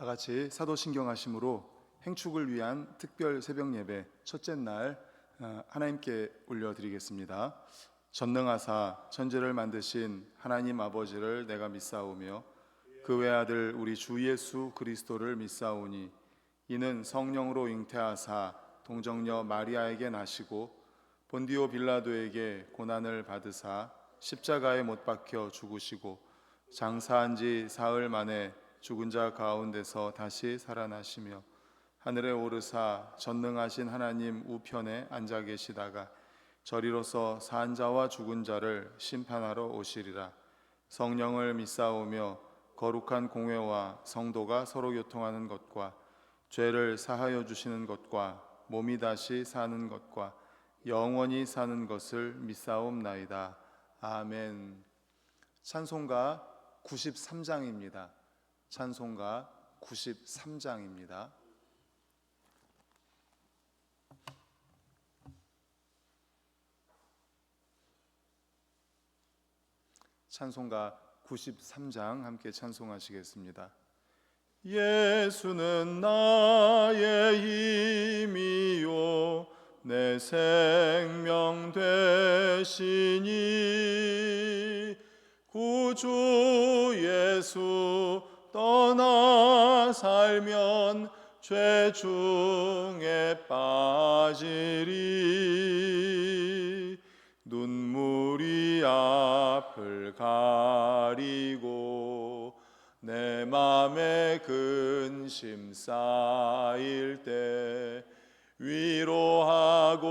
다 같이 사도신경하심으로 행축을 위한 특별 새벽 예배 첫째 날 하나님께 올려드리겠습니다. 전능하사 천지를 만드신 하나님 아버지를 내가 믿사오며 그 외아들 우리 주 예수 그리스도를 믿사오니 이는 성령으로 잉태하사 동정녀 마리아에게 나시고 본디오 빌라도에게 고난을 받으사 십자가에 못 박혀 죽으시고 장사한 지 사흘 만에 죽은 자 가운데서 다시 살아나시며 하늘에 오르사 전능하신 하나님 우편에 앉아 계시다가 저리로서 산 자와 죽은 자를 심판하러 오시리라. 성령을 믿사오며 거룩한 공회와 성도가 서로 교통하는 것과 죄를 사하여 주시는 것과 몸이 다시 사는 것과 영원히 사는 것을 믿사옵나이다. 아멘. 찬송가 93장입니다. 찬송가 93장입니다. 찬송가 93장 함께 찬송하시겠습니다. 예수는 나의 힘이요 내 생명 되시니 구주 예수 떠나 살면 죄 중에 빠지리. 눈물이 앞을 가리고 내 맘에 근심 쌓일 때 위로하고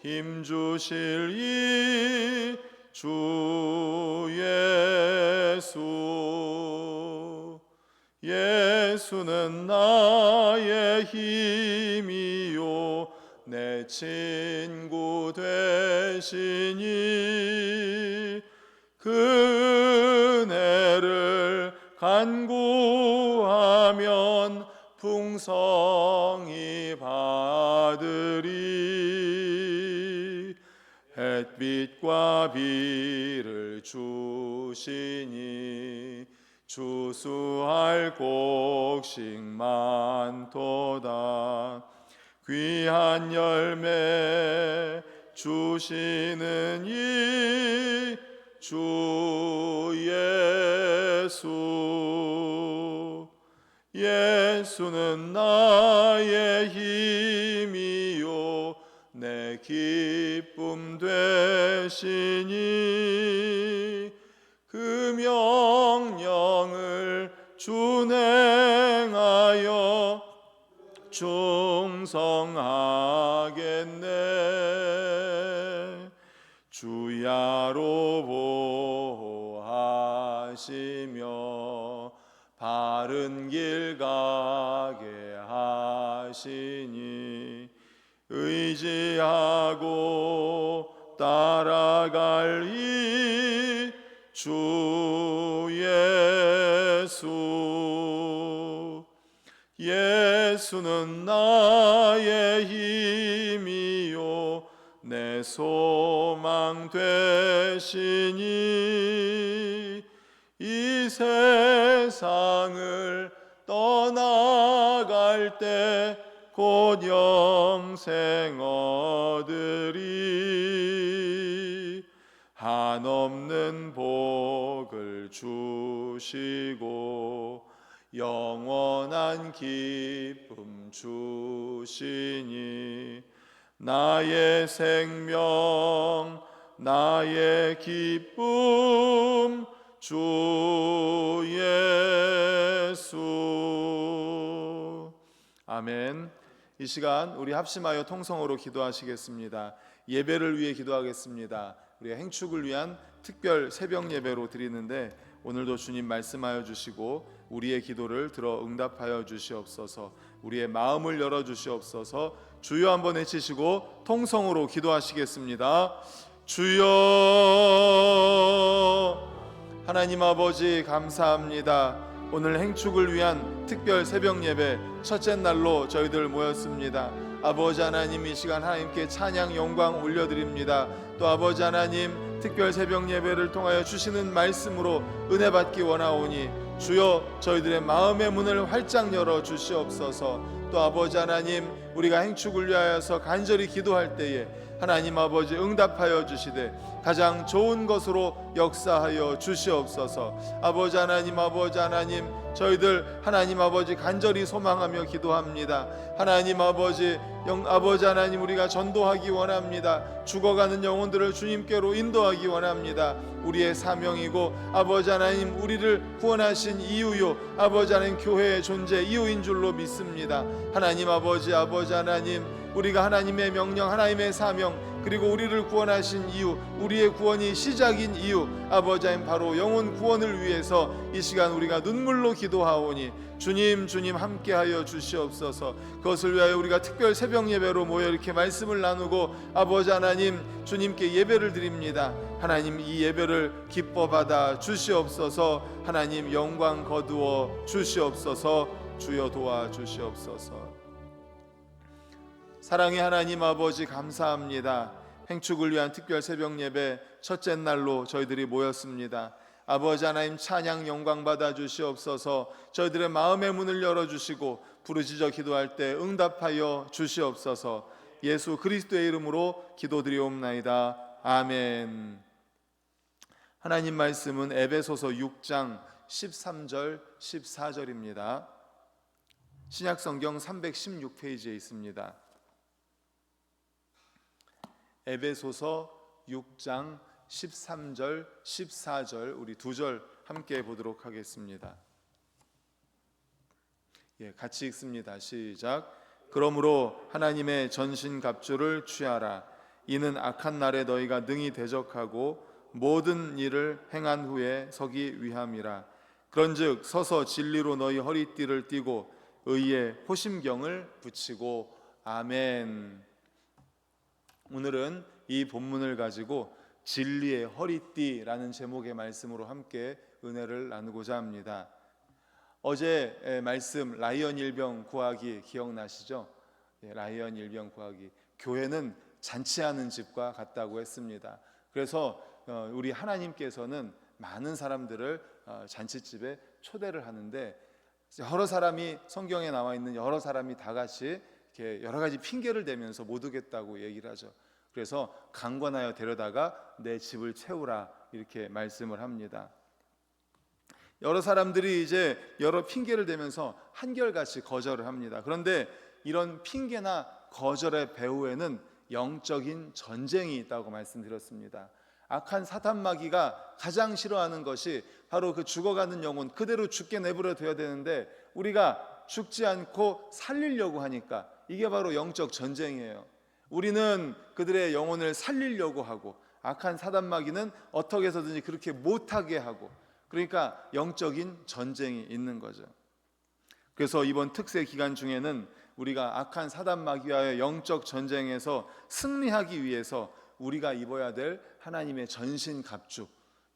힘주실 이 주 예수. 예수는 나의 힘이요 내 친구 되시니 그 은혜를 간구하면 풍성히 받으리. 햇빛과 비를 주시니 주수할 곡식 많도다. 귀한 열매 주시는 이 주 예수. 예수는 나의 힘이요 내 기쁨 되시니 그 명령을 준행하여 충성하겠네. 주야로 보호하시며 바른 길 가게 하시니 의지하고 따라갈 이 주 예수. 예수는 나의 힘이요 내 소망 되시니 이 세상을 떠나갈 때 곧 영생 얻으리. 한없는 복을 주시고 영원한 기쁨 주시니 나의 생명 나의 기쁨 주 예수. 아멘. 이 시간 우리 합심하여 통성으로 기도하시겠습니다. 예배를 위해 기도하겠습니다. 우리가 행축을 위한 특별 새벽 예배로 드리는데 오늘도 주님 말씀하여 주시고 우리의 기도를 들어 응답하여 주시옵소서. 우리의 마음을 열어 주시옵소서. 주여 한번 외치시고 통성으로 기도하시겠습니다. 주여. 하나님 아버지 감사합니다. 오늘 행축을 위한 특별 새벽 예배 첫째 날로 저희들 모였습니다. 아버지 하나님, 이 시간 하나님께 찬양 영광 올려드립니다. 또 아버지 하나님 특별 새벽 예배를 통하여 주시는 말씀으로 은혜 받기 원하오니 주여 저희들의 마음의 문을 활짝 열어 주시옵소서. 또 아버지 하나님 우리가 행축을 위하여서 간절히 기도할 때에 하나님 아버지 응답하여 주시되 가장 좋은 것으로 역사하여 주시옵소서. 아버지 하나님 저희들 하나님 아버지 간절히 소망하며 기도합니다. 하나님 아버지 하나님 우리가 전도하기 원합니다. 죽어가는 영혼들을 주님께로 인도하기 원합니다. 우리의 사명이고 아버지 하나님 우리를 구원하신 이유요 아버지 하나님 교회의 존재 이유인 줄로 믿습니다. 하나님 아버지 하나님 우리가 하나님의 명령 하나님의 사명 그리고 우리를 구원하신 이유 우리의 구원이 시작인 이유 아버지 하나님 바로 영혼 구원을 위해서 이 시간 우리가 눈물로 기도하오니 주님 함께하여 주시옵소서. 그것을 위하여 우리가 특별 새벽 예배로 모여 이렇게 말씀을 나누고 아버지 하나님 주님께 예배를 드립니다. 하나님 이 예배를 기뻐 받아 주시옵소서. 하나님 영광 거두어 주시옵소서. 주여 도와 주시옵소서. 사랑의 하나님 아버지 감사합니다. 행축을 위한 특별 새벽 예배 첫째 날로 저희들이 모였습니다. 아버지 하나님 찬양 영광 받아 주시옵소서. 저희들의 마음의 문을 열어주시고 부르짖어 기도할 때 응답하여 주시옵소서. 예수 그리스도의 이름으로 기도드리옵나이다. 아멘. 하나님 말씀은 에베소서 6장 13절 14절입니다. 신약성경 316페이지에 있습니다. 에베소서 6장 13절 14절 우리 두 절 함께 보도록 하겠습니다. 같이 읽습니다. 시작. 그러므로 하나님의 전신갑주를 취하라. 이는 악한 날에 너희가 능히 대적하고 모든 일을 행한 후에 서기 위함이라. 그런즉 서서 진리로 너희 허리띠를 띠고 의의 호심경을 붙이고. 아멘. 오늘은 이 본문을 가지고 진리의 허리띠라는 제목의 말씀으로 함께 은혜를 나누고자 합니다. 어제 말씀 라이언 일병 구하기 기억나시죠? 라이언 일병 구하기. 교회는 잔치하는 집과 같다고 했습니다. 그래서 우리 하나님께서는 많은 사람들을 잔치집에 초대를 하는데 여러 사람이 성경에 나와 있는 여러 사람이 다 같이 이렇게 여러 가지 핑계를 대면서 못 오겠다고 얘기를 하죠. 그래서 강권하여 데려다가 내 집을 채우라 이렇게 말씀을 합니다. 여러 사람들이 이제 여러 핑계를 대면서 한결같이 거절을 합니다. 그런데 이런 핑계나 거절의 배후에는 영적인 전쟁이 있다고 말씀드렸습니다. 악한 사탄 마귀가 가장 싫어하는 것이 바로 그 죽어가는 영혼 그대로 죽게 내버려 둬야 되는데 우리가 죽지 않고 살리려고 하니까 이게 바로 영적 전쟁이에요. 우리는 그들의 영혼을 살리려고 하고 악한 사단 마귀는 어떻게 해서든지 그렇게 못하게 하고, 그러니까 영적인 전쟁이 있는 거죠. 그래서 이번 특세 기간 중에는 우리가 악한 사단 마귀와의 영적 전쟁에서 승리하기 위해서 우리가 입어야 될 하나님의 전신갑주,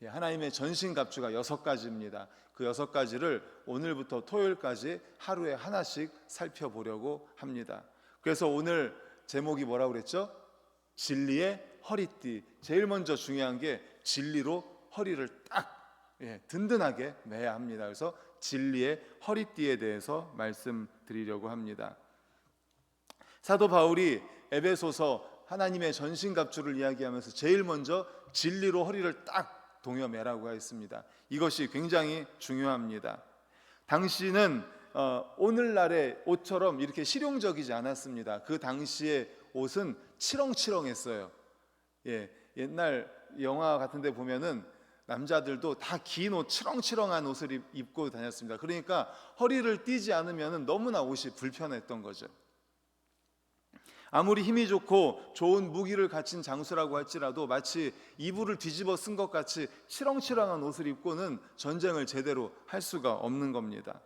하나님의 전신갑주가 6가지입니다. 그 6가지를 오늘부터 토요일까지 하루에 하나씩 살펴보려고 합니다. 그래서 오늘 제목이 뭐라고 그랬죠? 진리의 허리띠. 제일 먼저 중요한 게 진리로 허리를 딱 든든하게 매야 합니다. 그래서 진리의 허리띠에 대해서 말씀드리려고 합니다. 사도 바울이 에베소서 하나님의 전신갑주를 이야기하면서 제일 먼저 진리로 허리를 딱 동여매라고 했습니다. 이것이 굉장히 중요합니다. 당시는 오늘날의 옷처럼 이렇게 실용적이지 않았습니다. 그 당시의 옷은 치렁치렁했어요. 옛날 영화 같은 데 보면은 남자들도 다 긴 옷, 치렁치렁한 옷을 입고 다녔습니다. 그러니까 허리를 띠지 않으면 너무나 옷이 불편했던 거죠. 아무리 힘이 좋고 좋은 무기를 갖춘 장수라고 할지라도 마치 이불을 뒤집어 쓴 것 같이 치렁치렁한 옷을 입고는 전쟁을 제대로 할 수가 없는 겁니다.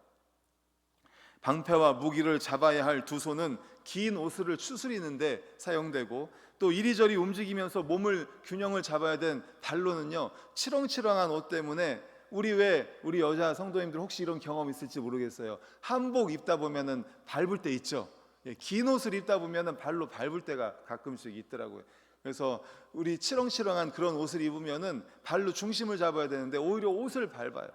방패와 무기를 잡아야 할 두 손은 긴 옷을 추스리는데 사용되고, 또 이리저리 움직이면서 몸을 균형을 잡아야 된 발로는요, 치렁치렁한 옷 때문에 우리 여자 성도님들 혹시 이런 경험 있을지 모르겠어요. 한복 입다 보면은 밟을 때 있죠. 긴 옷을 입다 보면은 발로 밟을 때가 가끔씩 있더라고요. 그래서 우리 치렁치렁한 그런 옷을 입으면은 발로 중심을 잡아야 되는데 오히려 옷을 밟아요.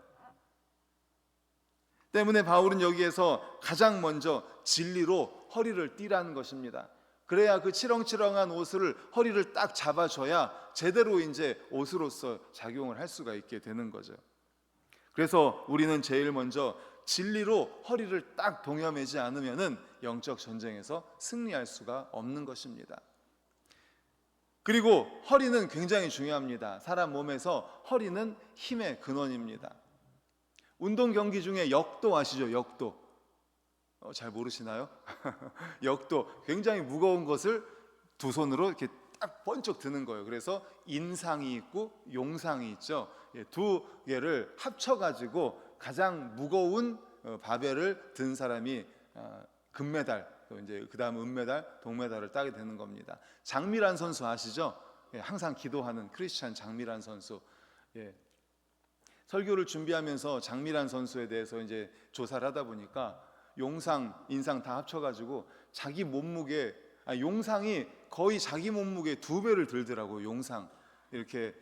때문에 바울은 여기에서 가장 먼저 진리로 허리를 띠라는 것입니다. 그래야 그 치렁치렁한 옷을 허리를 딱 잡아줘야 제대로 이제 옷으로서 작용을 할 수가 있게 되는 거죠. 그래서 우리는 제일 먼저 진리로 허리를 딱 동여매지 않으면은 영적 전쟁에서 승리할 수가 없는 것입니다. 그리고 허리는 굉장히 중요합니다. 사람 몸에서 허리는 힘의 근원입니다. 운동 경기 중에 역도 아시죠? 역도. 잘 모르시나요? 역도 굉장히 무거운 것을 두 손으로 이렇게 딱 번쩍 드는 거예요. 그래서 인상이 있고 용상이 있죠. 두 개를 합쳐가지고 가장 무거운 바벨을 든 사람이 금메달, 이제 그다음 은메달, 동메달을 따게 되는 겁니다. 장미란 선수 아시죠? 항상 기도하는 크리스찬 장미란 선수. 설교를 준비하면서 장미란 선수에 대해서 이제 조사를 하다 보니까 용상, 인상 다 합쳐가지고 자기 몸무게, 용상이 거의 자기 몸무게 2배를 들더라고요. 용상 이렇게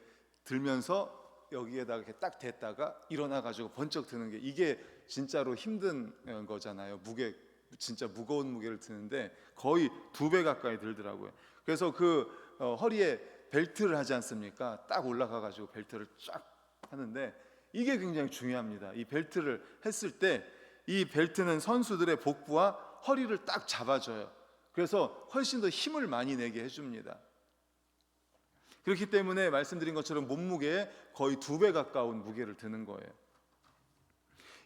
들면서 여기에다가 이렇게 딱 댔다가 일어나가지고 번쩍 드는 게 이게 진짜로 힘든 거잖아요. 무게, 진짜 무거운 무게를 드는데 거의 2배 가까이 들더라고요. 그래서 그 허리에 벨트를 하지 않습니까? 딱 올라가가지고 벨트를 쫙 하는데 이게 굉장히 중요합니다. 이 벨트를 했을 때 이 벨트는 선수들의 복부와 허리를 딱 잡아줘요. 그래서 훨씬 더 힘을 많이 내게 해줍니다. 그렇기 때문에 말씀드린 것처럼 몸무게에 거의 2배 가까운 무게를 드는 거예요.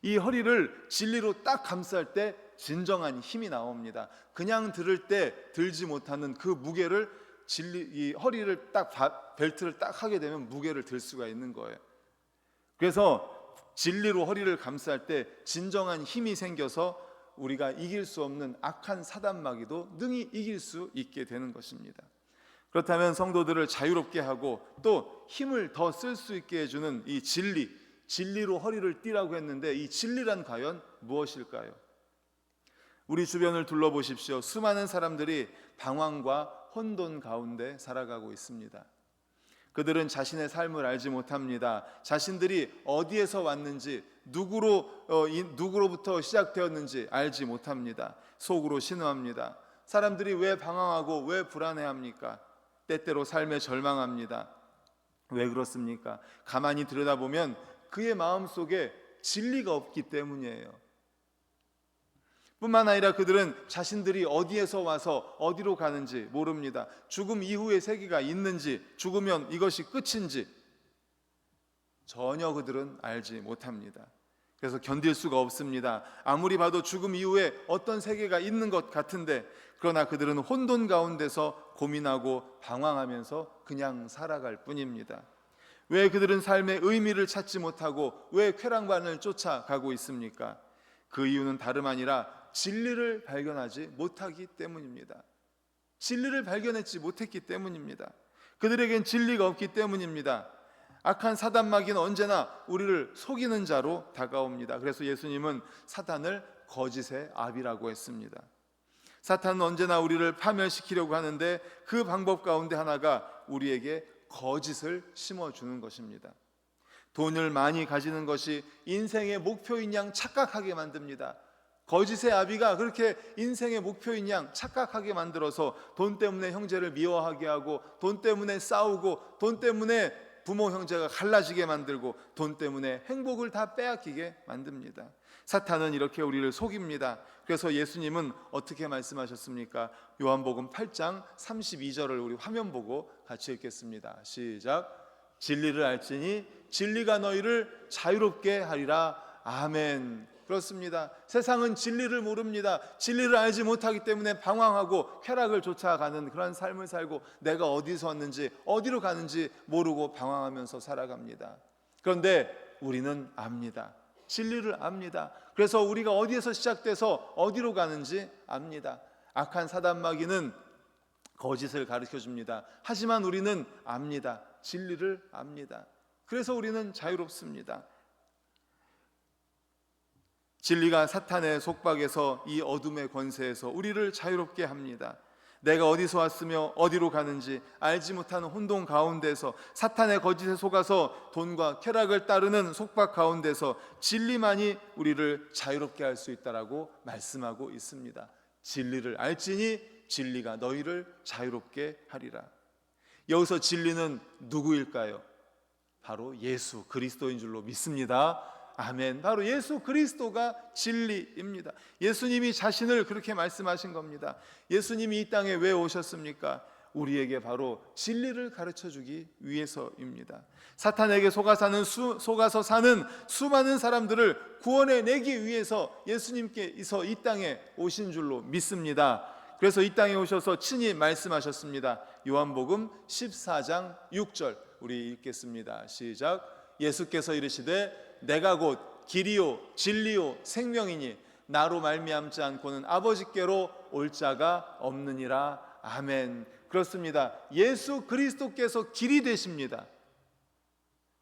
이 허리를 진리로 딱 감쌀 때 진정한 힘이 나옵니다. 그냥 들을 때 들지 못하는 그 무게를 이 허리를 딱 벨트를 딱 하게 되면 무게를 들 수가 있는 거예요. 그래서 진리로 허리를 감쌀 때 진정한 힘이 생겨서 우리가 이길 수 없는 악한 사단마귀도 능히 이길 수 있게 되는 것입니다. 그렇다면 성도들을 자유롭게 하고 또 힘을 더 쓸 수 있게 해주는 이 진리로 허리를 띠라고 했는데 이 진리란 과연 무엇일까요? 우리 주변을 둘러보십시오. 수많은 사람들이 방황과 혼돈 가운데 살아가고 있습니다. 그들은 자신의 삶을 알지 못합니다. 자신들이 어디에서 왔는지, 누구로부터 시작되었는지 알지 못합니다. 속으로 신음합니다. 사람들이 왜 방황하고 왜 불안해합니까? 때때로 삶에 절망합니다. 왜 그렇습니까? 가만히 들여다보면 그의 마음속에 진리가 없기 때문이에요. 뿐만 아니라 그들은 자신들이 어디에서 와서 어디로 가는지 모릅니다. 죽음 이후의 세계가 있는지, 죽으면 이것이 끝인지 전혀 그들은 알지 못합니다. 그래서 견딜 수가 없습니다. 아무리 봐도 죽음 이후에 어떤 세계가 있는 것 같은데, 그러나 그들은 혼돈 가운데서 고민하고 방황하면서 그냥 살아갈 뿐입니다. 왜 그들은 삶의 의미를 찾지 못하고 왜 쾌락만을 쫓아가고 있습니까? 그 이유는 다름 아니라 진리를 발견하지 못하기 때문입니다. 진리를 발견했지 못했기 때문입니다. 그들에겐 진리가 없기 때문입니다. 악한 사단마귀는 언제나 우리를 속이는 자로 다가옵니다. 그래서 예수님은 사탄을 거짓의 아비라고 했습니다. 사탄은 언제나 우리를 파멸시키려고 하는데 그 방법 가운데 하나가 우리에게 거짓을 심어주는 것입니다. 돈을 많이 가지는 것이 인생의 목표인 양 착각하게 만듭니다. 거짓의 아비가 그렇게 인생의 목표인 양 착각하게 만들어서 돈 때문에 형제를 미워하게 하고, 돈 때문에 싸우고, 돈 때문에 부모 형제가 갈라지게 만들고, 돈 때문에 행복을 다 빼앗기게 만듭니다. 사탄은 이렇게 우리를 속입니다. 그래서 예수님은 어떻게 말씀하셨습니까? 요한복음 8장 32절을 우리 화면 보고 같이 읽겠습니다. 시작. 진리를 알지니 진리가 너희를 자유롭게 하리라. 아멘. 그렇습니다. 세상은 진리를 모릅니다. 진리를 알지 못하기 때문에 방황하고 쾌락을 쫓아가는 그런 삶을 살고, 내가 어디서 왔는지 어디로 가는지 모르고 방황하면서 살아갑니다. 그런데 우리는 압니다. 진리를 압니다. 그래서 우리가 어디에서 시작돼서 어디로 가는지 압니다. 악한 사단마귀는 거짓을 가르쳐 줍니다. 하지만 우리는 압니다. 진리를 압니다. 그래서 우리는 자유롭습니다. 진리가 사탄의 속박에서, 이 어둠의 권세에서 우리를 자유롭게 합니다. 내가 어디서 왔으며 어디로 가는지 알지 못하는 혼돈 가운데서, 사탄의 거짓에 속아서 돈과 쾌락을 따르는 속박 가운데서 진리만이 우리를 자유롭게 할 수 있다라고 말씀하고 있습니다. 진리를 알지니 진리가 너희를 자유롭게 하리라. 여기서 진리는 누구일까요? 바로 예수 그리스도인 줄로 믿습니다. 아멘. 바로 예수 그리스도가 진리입니다. 예수님이 자신을 그렇게 말씀하신 겁니다. 예수님이 이 땅에 왜 오셨습니까? 우리에게 바로 진리를 가르쳐주기 위해서입니다. 사탄에게 속아서 사는 수많은 사람들을 구원해내기 위해서 예수님께서 이 땅에 오신 줄로 믿습니다. 그래서 이 땅에 오셔서 친히 말씀하셨습니다. 요한복음 14장 6절 우리 읽겠습니다. 시작. 예수께서 이르시되 내가 곧 길이요 진리요 생명이니 나로 말미암지 않고는 아버지께로 올 자가 없느니라. 아멘. 그렇습니다. 예수 그리스도께서 길이 되십니다.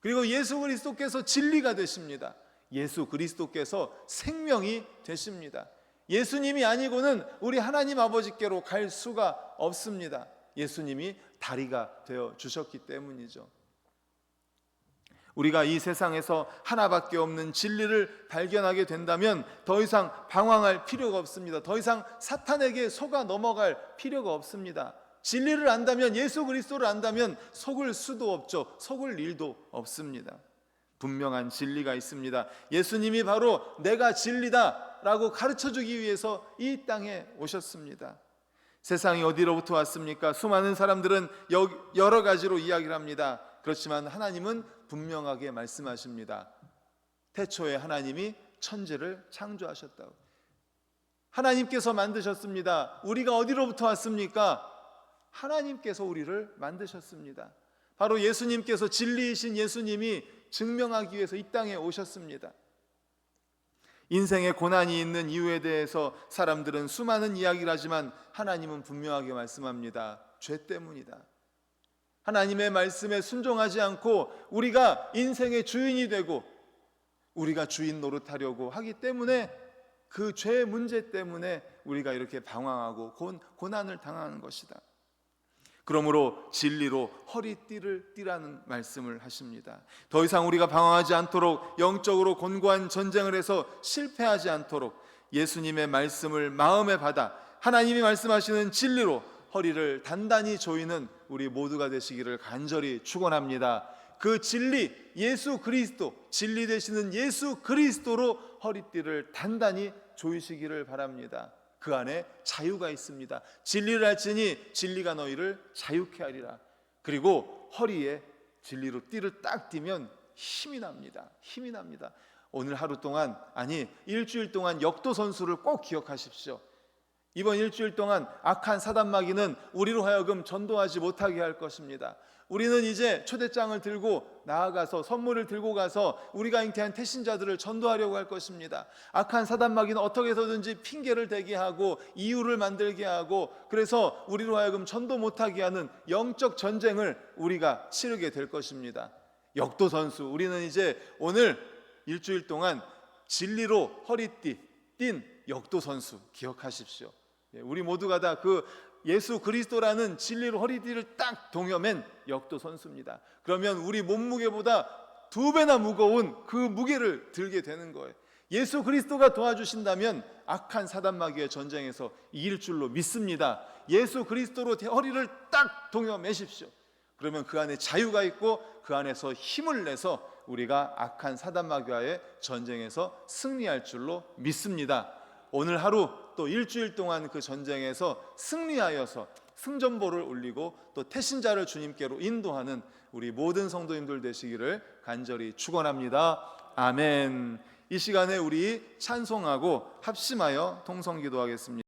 그리고 예수 그리스도께서 진리가 되십니다. 예수 그리스도께서 생명이 되십니다. 예수님이 아니고는 우리 하나님 아버지께로 갈 수가 없습니다. 예수님이 다리가 되어 주셨기 때문이죠. 우리가 이 세상에서 하나밖에 없는 진리를 발견하게 된다면 더 이상 방황할 필요가 없습니다. 더 이상 사탄에게 속아 넘어갈 필요가 없습니다. 진리를 안다면, 예수 그리스도를 안다면 속을 수도 없죠. 속을 일도 없습니다. 분명한 진리가 있습니다. 예수님이 바로 내가 진리다 라고 가르쳐주기 위해서 이 땅에 오셨습니다. 세상이 어디로부터 왔습니까? 수많은 사람들은 여러 가지로 이야기를 합니다. 그렇지만 하나님은 분명하게 말씀하십니다. 태초에 하나님이 천지를 창조하셨다고. 하나님께서 만드셨습니다. 우리가 어디로부터 왔습니까? 하나님께서 우리를 만드셨습니다. 바로 예수님께서, 진리이신 예수님이 증명하기 위해서 이 땅에 오셨습니다. 인생에 고난이 있는 이유에 대해서 사람들은 수많은 이야기를 하지만 하나님은 분명하게 말씀합니다. 죄 때문이다. 하나님의 말씀에 순종하지 않고 우리가 인생의 주인이 되고 우리가 주인 노릇하려고 하기 때문에, 그 죄의 문제 때문에 우리가 이렇게 방황하고 고난을 당하는 것이다. 그러므로 진리로 허리띠를 띠라는 말씀을 하십니다. 더 이상 우리가 방황하지 않도록, 영적으로 곤고한 전쟁을 해서 실패하지 않도록 예수님의 말씀을 마음에 받아 하나님이 말씀하시는 진리로 허리를 단단히 조이는 우리 모두가 되시기를 간절히 축원합니다. 그 진리, 예수 그리스도, 진리 되시는 예수 그리스도로 허리띠를 단단히 조이시기를 바랍니다. 그 안에 자유가 있습니다. 진리를 알지니 진리가 너희를 자유케 하리라. 그리고 허리에 진리로 띠를 딱 띠면 힘이 납니다. 힘이 납니다. 오늘 하루 동안, 아니 일주일 동안 역도선수를 꼭 기억하십시오. 이번 일주일 동안 악한 사단마귀는 우리로 하여금 전도하지 못하게 할 것입니다. 우리는 이제 초대장을 들고 나아가서, 선물을 들고 가서 우리가 잉태한 태신자들을 전도하려고 할 것입니다. 악한 사단마귀는 어떻게 해서든지 핑계를 대게 하고 이유를 만들게 하고, 그래서 우리로 하여금 전도 못하게 하는 영적 전쟁을 우리가 치르게 될 것입니다. 역도선수, 우리는 이제 오늘 일주일 동안 진리로 허리띠 띤 역도선수 기억하십시오. 우리 모두가 다 그 예수 그리스도라는 진리로 허리띠를 딱 동여맨 역도 선수입니다. 그러면 우리 몸무게보다 2배나 무거운 그 무게를 들게 되는 거예요. 예수 그리스도가 도와주신다면 악한 사단마귀의 전쟁에서 이길 줄로 믿습니다. 예수 그리스도로 허리를 딱 동여매십시오. 그러면 그 안에 자유가 있고 그 안에서 힘을 내서 우리가 악한 사단마귀와의 전쟁에서 승리할 줄로 믿습니다. 오늘 하루 또 일주일 동안 그 전쟁에서 승리하여서 승전보를 올리고 또 태신자를 주님께로 인도하는 우리 모든 성도님들 되시기를 간절히 축원합니다. 아멘. 이 시간에 우리 찬송하고 합심하여 통성기도하겠습니다.